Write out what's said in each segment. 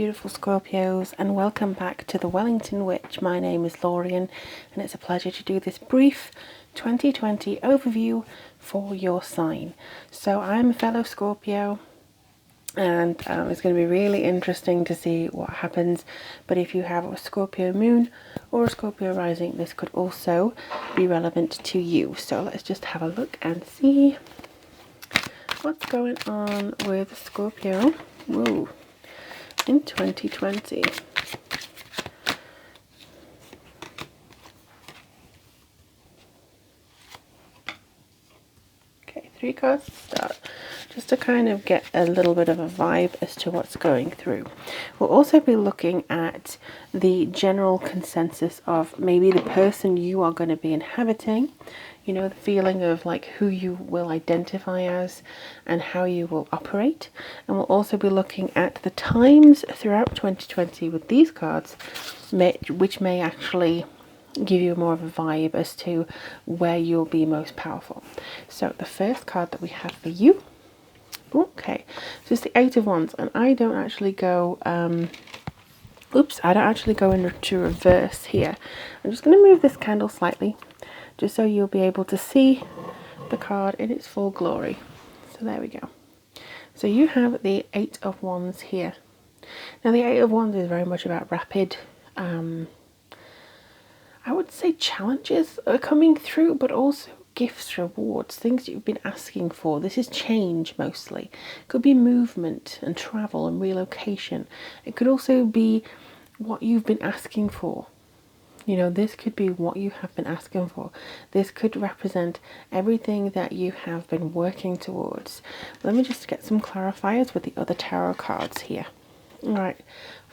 beautiful Scorpios, and welcome back to the Wellington Witch. My name is Lorian, and it's a pleasure to do this brief 2020 overview for your sign. So I'm a fellow Scorpio, and it's going to be really interesting to see what happens. But if you have a Scorpio moon or a Scorpio rising, this could also be relevant to you. So let's just have a look and see what's going on with Scorpio. Whoa. In 2020. Okay, 3 cards to start, just to kind of get a little bit of a vibe as to what's going through. We'll also be looking at the general consensus of maybe the person you are going to be inhabiting, you know, the feeling of like who you will identify as and how you will operate. And we'll also be looking at the times throughout 2020 with these cards, which may actually give you more of a vibe as to where you'll be most powerful. So the first card that we have for you, okay, so it's the 8 of Wands, and I don't actually go into reverse here. I'm just going to move this candle slightly just so you'll be able to see the card in its full glory. So there we go. So you have the 8 of Wands here. Now the 8 of Wands is very much about rapid, I would say challenges are coming through, but also gifts, rewards, things you've been asking for. This is change mostly. It could be movement and travel and relocation. It could also be what you've been asking for. You know, this could be what you have been asking for. This could represent everything that you have been working towards. Let me just get some clarifiers with the other tarot cards here. All right,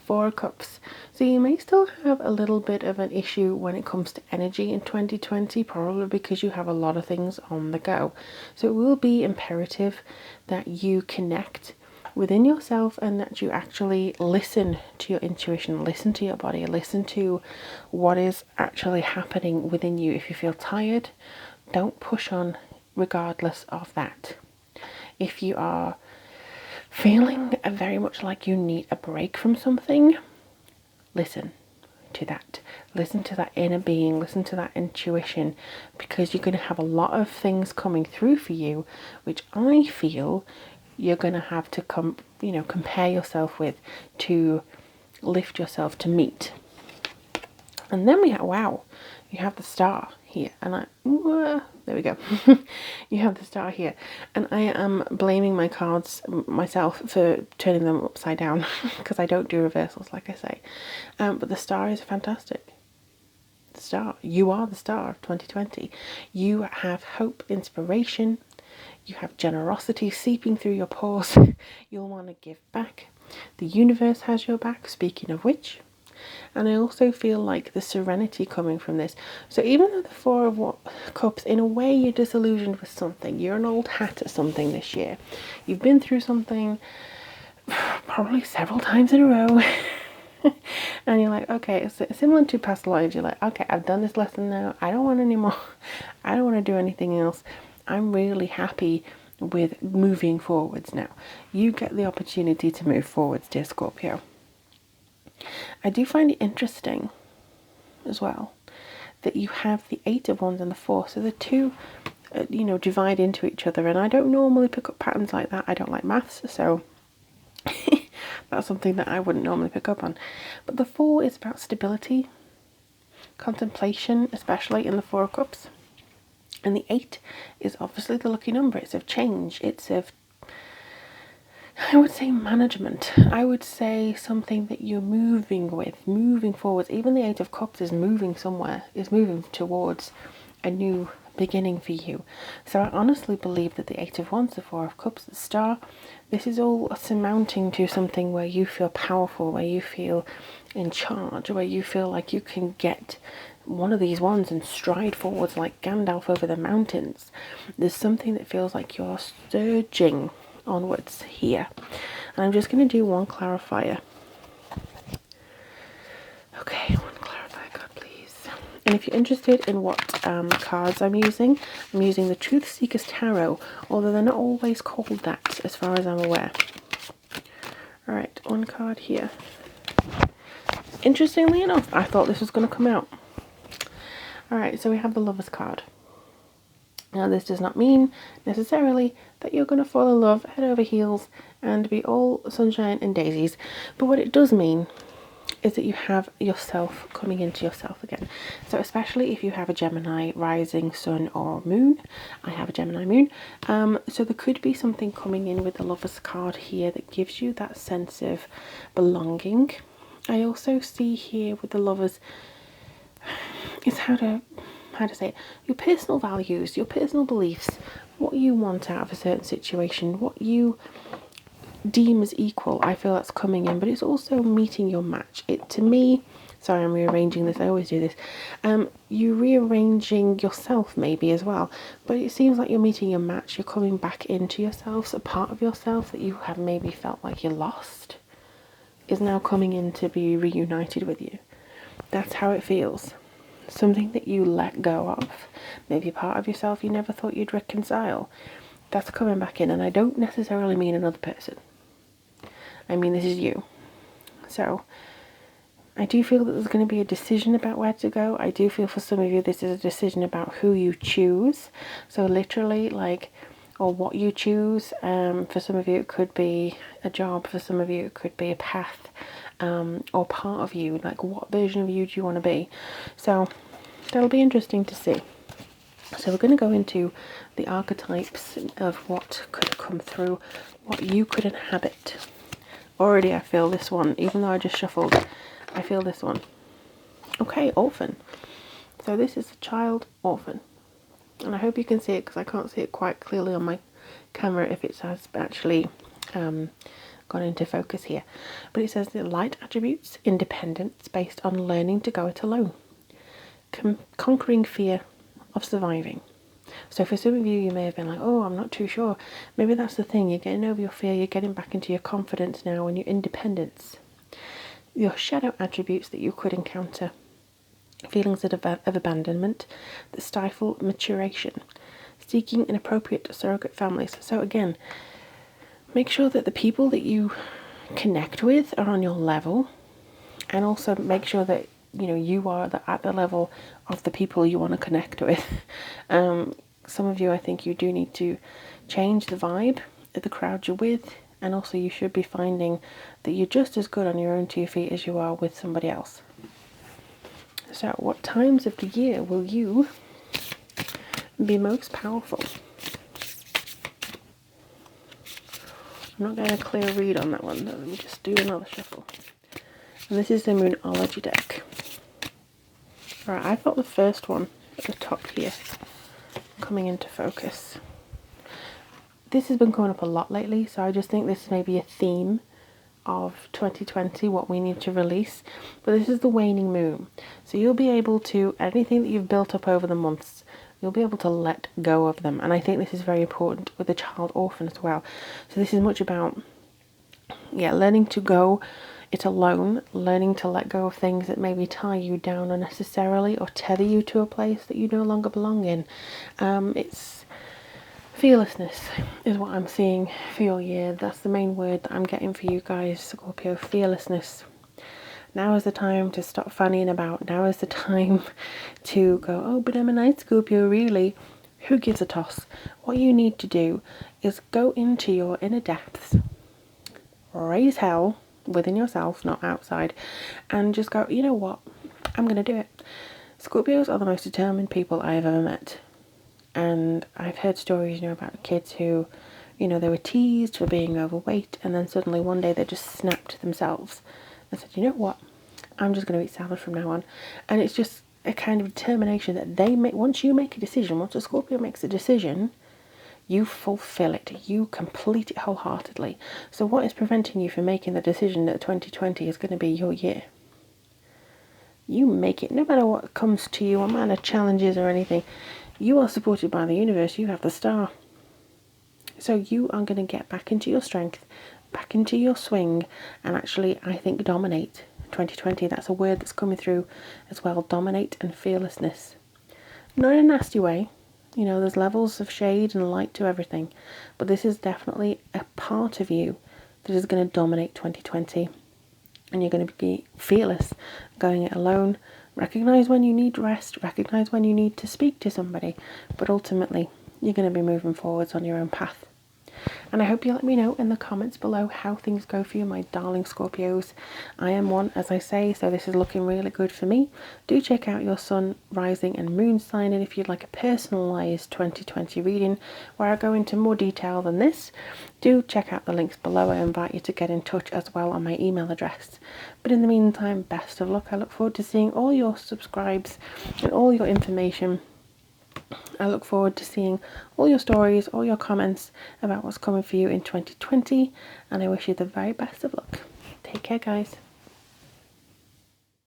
4 of Cups. So you may still have a little bit of an issue when it comes to energy in 2020, probably because you have a lot of things on the go. So it will be imperative that you connect within yourself and that you actually listen to your intuition, listen to your body, listen to what is actually happening within you. If you feel tired, don't push on regardless of that. If you are feeling very much like you need a break from something, listen to that. Listen to that inner being, listen to that intuition, because you're going to have a lot of things coming through for you, which I feel you're going to have to compare yourself with to lift yourself to meet. And then we have, wow, you have the Star here, and there we go. You have the Star here, and I am blaming my cards myself for turning them upside down because I don't do reversals, like I say. But the Star is fantastic. The Star, you are the Star of 2020. You have hope, inspiration. You have generosity seeping through your pores. You'll want to give back. The universe has your back, speaking of which. And I also feel like the serenity coming from this. So even though the 4 of Cups, in a way you're disillusioned with something. You're an old hat at something this year. You've been through something probably several times in a row. And you're like, okay, it's similar to past lives. You're like, okay, I've done this lesson now. I don't want any more. I don't want to do anything else. I'm really happy with moving forwards now. You get the opportunity to move forwards, dear Scorpio. I do find it interesting as well that you have the 8 of Wands and the 4. So the two, divide into each other. And I don't normally pick up patterns like that. I don't like maths, so that's something that I wouldn't normally pick up on. But the 4 is about stability, contemplation, especially in the 4 of Cups. And the 8 is obviously the lucky number. It's of change. It's of, I would say, management. I would say something that you're moving with, moving forwards. Even the 8 of Cups is moving somewhere, is moving towards a new beginning for you. So I honestly believe that the 8 of Wands, the 4 of Cups, the Star, this is all surmounting to something where you feel powerful, where you feel in charge, where you feel like you can get one of these wands and stride forwards like Gandalf over the mountains. There's something that feels like you're surging onwards here. And I'm just going to do one clarifier. Okay, one clarifier card, please. And if you're interested in what cards I'm using the Truth Seekers Tarot, although they're not always called that as far as I'm aware. Alright, one card here. Interestingly enough, I thought this was going to come out. Alright, so we have the Lovers card. Now this does not mean necessarily that you're going to fall in love head over heels and be all sunshine and daisies, but what it does mean is that you have yourself coming into yourself again. So especially if you have a Gemini rising sun or moon. I have a Gemini moon, so there could be something coming in with the Lovers card here that gives you that sense of belonging. I also see here with the Lovers, it's how to say it, your personal values, your personal beliefs, what you want out of a certain situation, what you deem as equal. I feel that's coming in, but it's also meeting your match. It, to me, sorry, I'm rearranging this, I always do this, you're rearranging yourself maybe as well, but it seems like you're meeting your match. You're coming back into yourself. So a part of yourself that you have maybe felt like you lost is now coming in to be reunited with you. That's how it feels. Something that you let go of, maybe a part of yourself you never thought you'd reconcile, that's coming back in. And I don't necessarily mean another person, I mean this is you. So I do feel that there's going to be a decision about where to go. I do feel for some of you this is a decision about who you choose, so literally like, or what you choose. For some of you it could be a job, for some of you it could be a path, or part of you, like what version of you do you want to be. So that'll be interesting to see. So we're going to go into the archetypes of what could come through, what you could inhabit. Already I feel this one, even though I just shuffled, I feel this one. Okay, orphan. So this is a child orphan. And I hope you can see it because I can't see it quite clearly on my camera if it has actually gone into focus here. But it says the light attributes, independence based on learning to go it alone. Conquering fear of surviving. So for some of you, you may have been like, oh, I'm not too sure. Maybe that's the thing. You're getting over your fear. You're getting back into your confidence now and your independence. Your shadow attributes that you could encounter. Feelings of abandonment that stifle maturation. Seeking an appropriate surrogate families. So again, make sure that the people that you connect with are on your level. And also make sure that you are at the level of the people you want to connect with. Some of you, I think you do need to change the vibe of the crowd you're with, and also you should be finding that you're just as good on your own 2 feet as you are with somebody else. So what times of the year will you be most powerful? I'm not getting a clear read on that one, though. Let me just do another shuffle. And this is the Moonology deck. Alright, I've got the first one at the top here coming into focus. This has been coming up a lot lately, so I just think this may be a theme of 2020, what we need to release. But this is the waning moon, so you'll be able to, anything that you've built up over the months, you'll be able to let go of them. And I think this is very important with the child orphan as well. So this is much about learning to go it alone, learning to let go of things that maybe tie you down unnecessarily or tether you to a place that you no longer belong in. It's fearlessness is what I'm seeing for your year. That's the main word that I'm getting for you guys, Scorpio, fearlessness. Now is the time to stop fannying about. Now is the time to go, oh, but I'm a nice Scorpio, really. Who gives a toss? What you need to do is go into your inner depths, raise hell within yourself, not outside, and just go, you know what, I'm going to do it. Scorpios are the most determined people I have ever met. And I've heard stories, about kids who, they were teased for being overweight, and then suddenly one day they just snapped themselves and said, you know what, I'm just going to eat salad from now on. And it's just a kind of determination that they make. Once you make a decision, once a Scorpio makes a decision, you fulfill it, you complete it wholeheartedly. So what is preventing you from making the decision that 2020 is going to be your year? You make it, no matter what comes to you, what matter challenges or anything. You are supported by the universe, you have the star. So you are going to get back into your strength, back into your swing, and actually, I think, dominate 2020. That's a word that's coming through as well, dominate and fearlessness. Not in a nasty way. There's levels of shade and light to everything, but this is definitely a part of you that is going to dominate 2020. and you're going to be fearless going it alone. Recognize when you need rest, recognize when you need to speak to somebody, but ultimately you're going to be moving forwards on your own path. And I hope you let me know in the comments below how things go for you, my darling Scorpios. I am one, as I say, so this is looking really good for me. Do check out your sun, rising and moon sign, and if you'd like a personalised 2020 reading where I go into more detail than this, do check out the links below. I invite you to get in touch as well on my email address. But in the meantime, best of luck. I look forward to seeing all your subscribes and all your information. I look forward to seeing all your stories, all your comments about what's coming for you in 2020, and I wish you the very best of luck. Take care, guys.